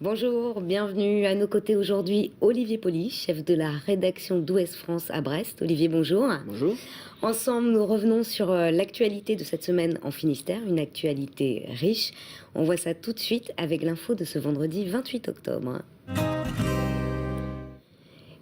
Bonjour, bienvenue à nos côtés aujourd'hui Olivier Poli, chef de la rédaction d'Ouest France à Brest. Olivier, bonjour. Bonjour. Ensemble, nous revenons sur l'actualité de cette semaine en Finistère, une actualité riche. On voit ça tout de suite avec l'info de ce vendredi 28 octobre.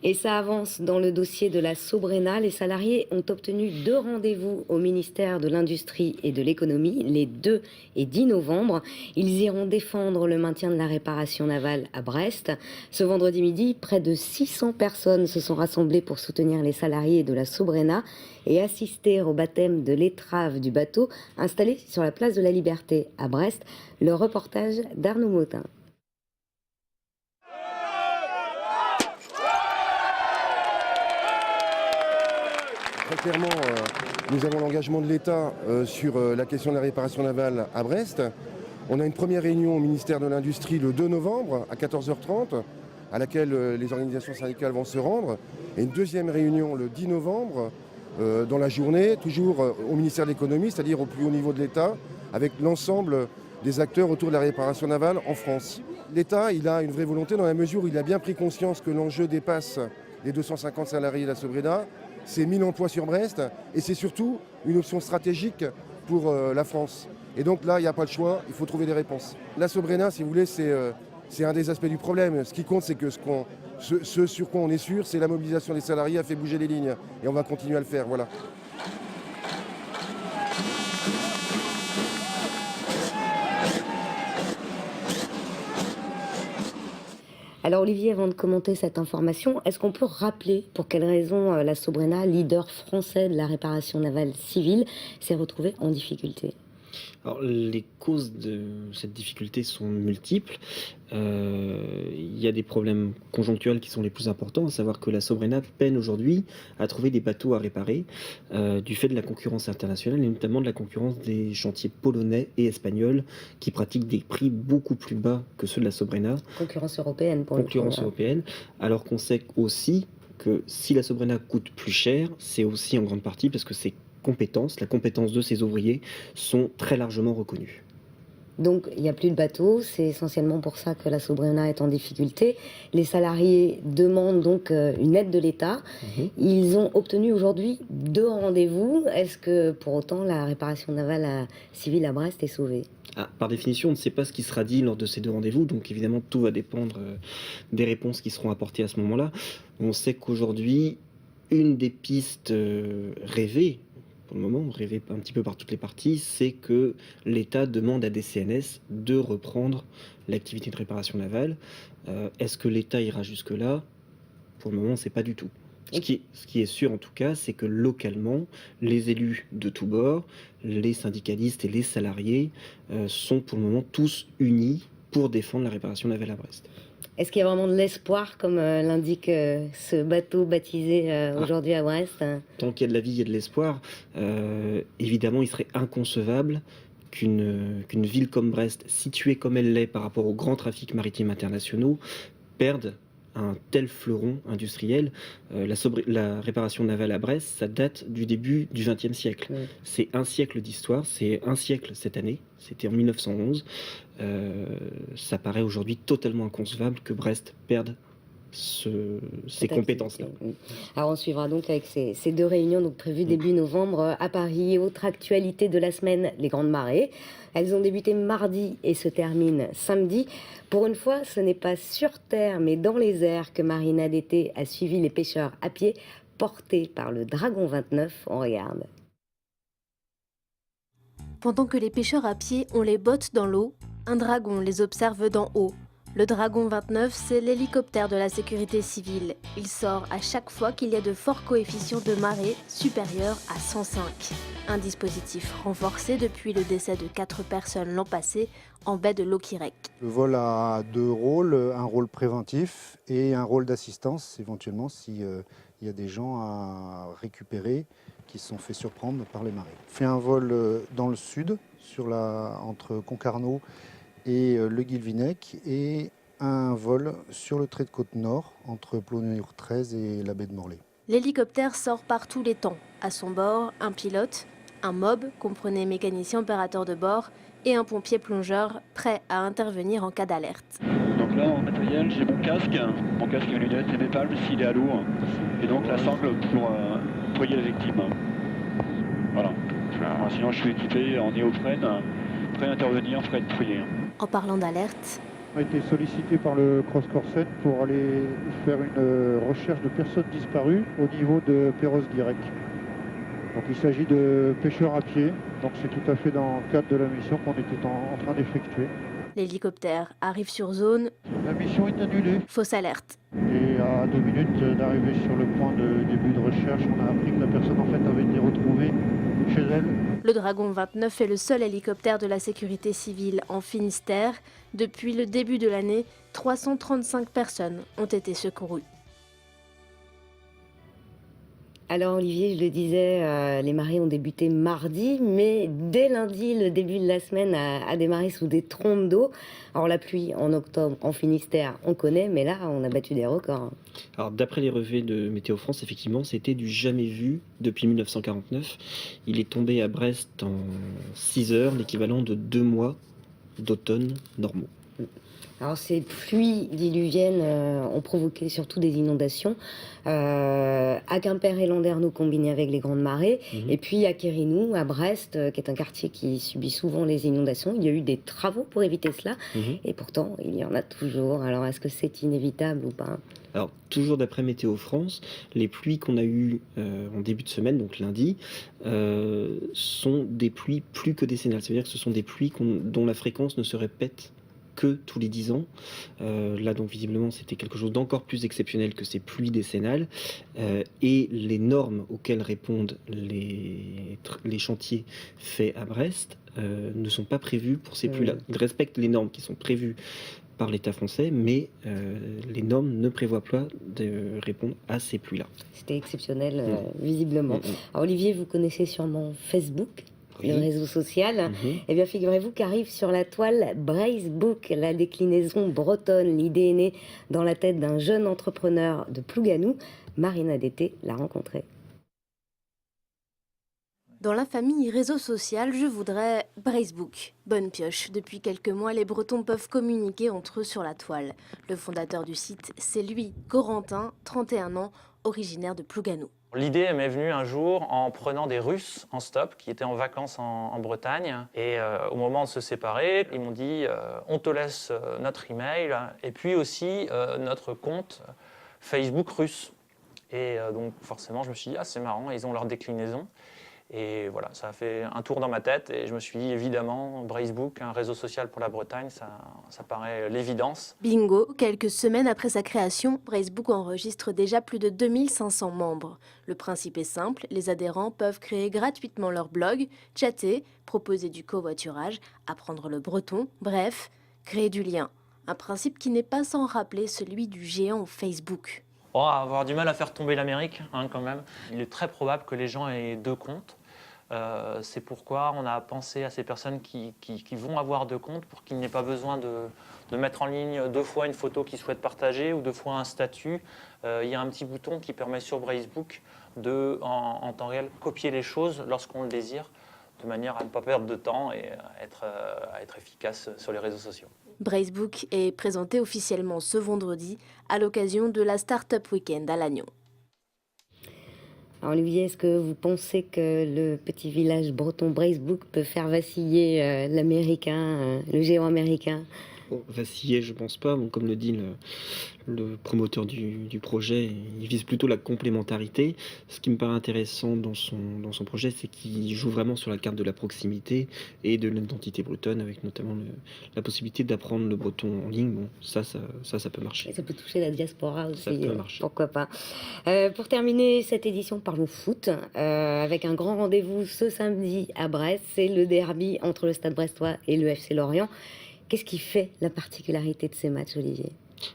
Et ça avance dans le dossier de la Sobrena. Les salariés ont obtenu 2 rendez-vous au ministère de l'Industrie et de l'Économie, les 2 et 10 novembre. Ils iront défendre le maintien de la réparation navale à Brest. Ce vendredi midi, près de 600 personnes se sont rassemblées pour soutenir les salariés de la Sobrena et assister au baptême de l'étrave du bateau installé sur la place de la Liberté à Brest. Le reportage d'Arnaud Motin. Très clairement, nous avons l'engagement de l'État sur la question de la réparation navale à Brest. On a une première réunion au ministère de l'Industrie le 2 novembre à 14h30, à laquelle les organisations syndicales vont se rendre. Et une deuxième réunion le 10 novembre, dans la journée, toujours au ministère de l'Économie, c'est-à-dire au plus haut niveau de l'État, avec l'ensemble des acteurs autour de la réparation navale en France. L'État, il a une vraie volonté dans la mesure où il a bien pris conscience que l'enjeu dépasse les 250 salariés de la Sobrena. C'est 1000 emplois sur Brest et c'est surtout une option stratégique pour la France. Et donc là, il n'y a pas le choix, il faut trouver des réponses. La Sobrena, si vous voulez, c'est un des aspects du problème. Ce qui compte, c'est que ce sur quoi on est sûr, c'est la mobilisation des salariés a fait bouger les lignes. Et on va continuer à le faire, voilà. Alors Olivier, avant de commenter cette information, est-ce qu'on peut rappeler pour quelles raisons la Sobrena, leader français de la réparation navale civile, s'est retrouvée en difficulté ? Alors, les causes de cette difficulté sont multiples. Il y a des problèmes conjoncturels qui sont les plus importants, à savoir que la Sobrena peine aujourd'hui à trouver des bateaux à réparer du fait de la concurrence internationale et notamment de la concurrence des chantiers polonais et espagnols qui pratiquent des prix beaucoup plus bas que ceux de la Sobrena. Concurrence européenne pour le coup. Concurrence européenne, alors qu'on sait aussi que si la Sobrena coûte plus cher, c'est aussi en grande partie parce que la compétence de ses ouvriers sont très largement reconnues. Donc il n'y a plus de bateaux, c'est essentiellement pour ça que la Sobrena est en difficulté. Les salariés demandent donc une aide de l'État. Ils ont obtenu aujourd'hui 2 rendez-vous. Est-ce que pour autant la réparation navale civile à Brest est sauvée ? Par définition, on ne sait pas ce qui sera dit lors de ces 2 rendez-vous, donc évidemment tout va dépendre des réponses qui seront apportées à ce moment-là. On sait qu'aujourd'hui, une des pistes rêvées, pour le moment, rêvé un petit peu par toutes les parties, c'est que l'État demande à des CNS de reprendre l'activité de réparation navale. Est-ce que l'État ira jusque-là ? Pour le moment, on ne sait pas du tout. Ce qui est sûr en tout cas, c'est que localement, les élus de tous bords, les syndicalistes et les salariés sont pour le moment tous unis pour défendre la réparation navale à Brest. Est-ce qu'il y a vraiment de l'espoir, comme l'indique ce bateau baptisé aujourd'hui à Brest ? Tant qu'il y a de la vie, il y a de l'espoir. Évidemment, il serait inconcevable qu'une ville comme Brest, située comme elle l'est par rapport aux grands trafics maritimes internationaux, perde un tel fleuron industriel. La réparation navale à Brest, ça date du début du XXe siècle. C'est un siècle d'histoire, c'est un siècle cette année, c'était en 1911. Ça paraît aujourd'hui totalement inconcevable que Brest perde ces compétences-là. Alors on suivra donc avec ces 2 réunions donc prévues début novembre à Paris. Autre actualité de la semaine, les grandes marées. Elles ont débuté mardi et se terminent samedi. Pour une fois, ce n'est pas sur terre mais dans les airs que Marina d'été a suivi les pêcheurs à pied portés par le Dragon 29. On regarde. Pendant que les pêcheurs à pied ont les bottes dans l'eau, un dragon les observe d'en haut. Le Dragon 29, c'est l'hélicoptère de la sécurité civile. Il sort à chaque fois qu'il y a de forts coefficients de marée supérieurs à 105. Un dispositif renforcé depuis le décès de 4 personnes l'an passé en baie de Loquirec. Le vol a 2 rôles, un rôle préventif et un rôle d'assistance, éventuellement s'il y a des gens à récupérer qui se sont fait surprendre par les marées. On fait un vol dans le sud, entre Concarneau et le Guilvinec, et un vol sur le trait de côte nord, entre Plongeour 13 et la baie de Morlaix. L'hélicoptère sort par tous les temps. À son bord, un pilote, un mob, comprenez mécanicien opérateur de bord, et un pompier plongeur prêt à intervenir en cas d'alerte. Donc là en matériel, j'ai mon casque et mes lunettes et mes palmes s'il est à l'eau. Et donc la sangle pour noyer la victime. Voilà. Sinon je suis équipé en néoprène, prêt à intervenir, prêt à être fouillé. En parlant d'alerte, On a été sollicité par le Cross Corsen pour aller faire une recherche de personnes disparues au niveau de Perros-Guirec. Donc il s'agit de pêcheurs à pied, donc c'est tout à fait dans le cadre de la mission qu'on était en train d'effectuer. l'hélicoptère arrive sur zone, La mission est annulée fausse alerte. et à 2 minutes d'arriver sur le point de début de recherche, on a appris que la personne en fait avait été retrouvée chez elle. Le Dragon 29 est le seul hélicoptère de la sécurité civile en Finistère. Depuis le début de l'année, 335 personnes ont été secourues. Alors Olivier, je le disais, les marées ont débuté mardi, mais dès lundi, le début de la semaine a démarré sous des trompes d'eau. Alors la pluie en octobre en Finistère, on connaît, mais là, on a battu des records. Alors d'après les relevés de Météo France, effectivement, c'était du jamais vu depuis 1949. Il est tombé à Brest en 6 heures, l'équivalent de 2 mois d'automne normaux. Alors ces pluies diluviennes ont provoqué surtout des inondations à Quimper et Landerneau combinées avec les grandes marées, et puis à Quérinou, à Brest, qui est un quartier qui subit souvent les inondations. Il y a eu des travaux pour éviter cela, et pourtant il y en a toujours. Alors est-ce que c'est inévitable ou pas ? Alors, toujours d'après Météo France, les pluies qu'on a eues en début de semaine, donc lundi, sont des pluies plus que décennales. C'est-à-dire que ce sont des pluies dont la fréquence ne se répète que tous les 10 ans. Là, donc, visiblement, c'était quelque chose d'encore plus exceptionnel que ces pluies décennales. Et les normes auxquelles répondent les chantiers faits à Brest ne sont pas prévues pour ces pluies-là. Ils respectent les normes qui sont prévues par l'État français, mais les normes ne prévoient pas de répondre à ces pluies-là. C'était exceptionnel, visiblement. Alors, Olivier, vous connaissez sûrement Facebook, le réseau social. Eh bien, figurez-vous qu'arrive sur la toile Bracebook, la déclinaison bretonne. L'idée est née dans la tête d'un jeune entrepreneur de Plouganou. Marina Dété l'a rencontré. Dans la famille réseau social, je voudrais Bracebook. Bonne pioche. Depuis quelques mois, les Bretons peuvent communiquer entre eux sur la toile. Le fondateur du site, c'est lui, Corentin, 31 ans, originaire de Plouganou. L'idée m'est venue un jour en prenant des Russes en stop qui étaient en vacances en Bretagne. Et au moment de se séparer, ils m'ont dit on te laisse notre email et puis aussi notre compte Facebook russe. Et donc forcément, je me suis dit c'est marrant, ils ont leur déclinaison. Et voilà, ça a fait un tour dans ma tête et je me suis dit évidemment, Bracebook, un réseau social pour la Bretagne, ça paraît l'évidence. Bingo, quelques semaines après sa création, Bracebook enregistre déjà plus de 2500 membres. Le principe est simple, les adhérents peuvent créer gratuitement leur blog, chatter, proposer du covoiturage, apprendre le breton, bref, créer du lien. Un principe qui n'est pas sans rappeler celui du géant Facebook. On va avoir du mal à faire tomber l'Amérique quand même. Il est très probable que les gens aient 2 comptes. C'est pourquoi on a pensé à ces personnes qui vont avoir 2 comptes pour qu'il n'y ait pas besoin de mettre en ligne 2 fois une photo qu'ils souhaitent partager ou 2 fois un statut. Il y a un petit bouton qui permet sur Bracebook de, en temps réel, copier les choses lorsqu'on le désire, de manière à ne pas perdre de temps et à être efficace sur les réseaux sociaux. Bracebook est présenté officiellement ce vendredi à l'occasion de la Startup Weekend à Lannion. Alors Olivier, est-ce que vous pensez que le petit village breton Bracebook peut faire vaciller l'américain, le géant américain ? Vaciller, je pense pas. Bon, comme le dit le promoteur du projet, il vise plutôt la complémentarité. Ce qui me paraît intéressant dans son projet, c'est qu'il joue vraiment sur la carte de la proximité et de l'identité bretonne, avec notamment la possibilité d'apprendre le breton en ligne. Bon, ça peut marcher. Et ça peut toucher la diaspora aussi, Ça peut marcher. Pourquoi pas. Pour terminer cette édition, parlons foot, avec un grand rendez-vous ce samedi à Brest. C'est le derby entre le Stade brestois et le FC Lorient. Qu'est-ce qui fait la particularité de ces matchs, Olivier ?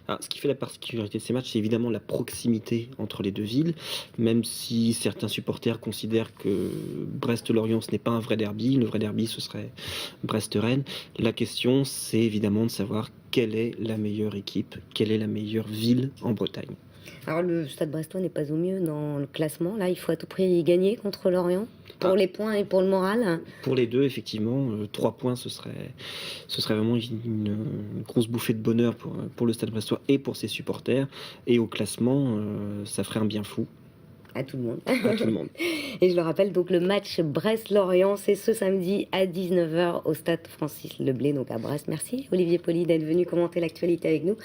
Alors, ce qui fait la particularité de ces matchs, c'est évidemment la proximité entre les deux villes, même si certains supporters considèrent que Brest-Lorient, ce n'est pas un vrai derby. Le vrai derby, ce serait Brest-Rennes. La question, c'est évidemment de savoir quelle est la meilleure équipe, quelle est la meilleure ville en Bretagne. Alors le Stade brestois n'est pas au mieux dans le classement. Là, il faut à tout prix gagner contre Lorient. Pour les points et pour le moral? Pour les deux, effectivement, 3 points, ce serait vraiment une grosse bouffée de bonheur pour le Stade Brestois et pour ses supporters. Et au classement, ça ferait un bien fou. À tout le monde. À tout le monde. Et je le rappelle, donc le match Brest-Lorient, c'est ce samedi à 19h au stade Francis Leblay, donc à Brest. Merci Olivier Poli d'être venu commenter l'actualité avec nous.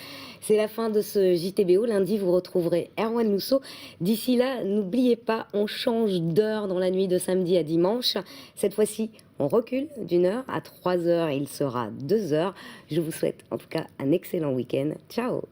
C'est la fin de ce JTBO. Lundi, vous retrouverez Erwan Lousseau. D'ici là, n'oubliez pas, on change d'heure dans la nuit de samedi à dimanche. Cette fois-ci, on recule d'une heure à 3h et il sera 2h. Je vous souhaite en tout cas un excellent week-end. Ciao!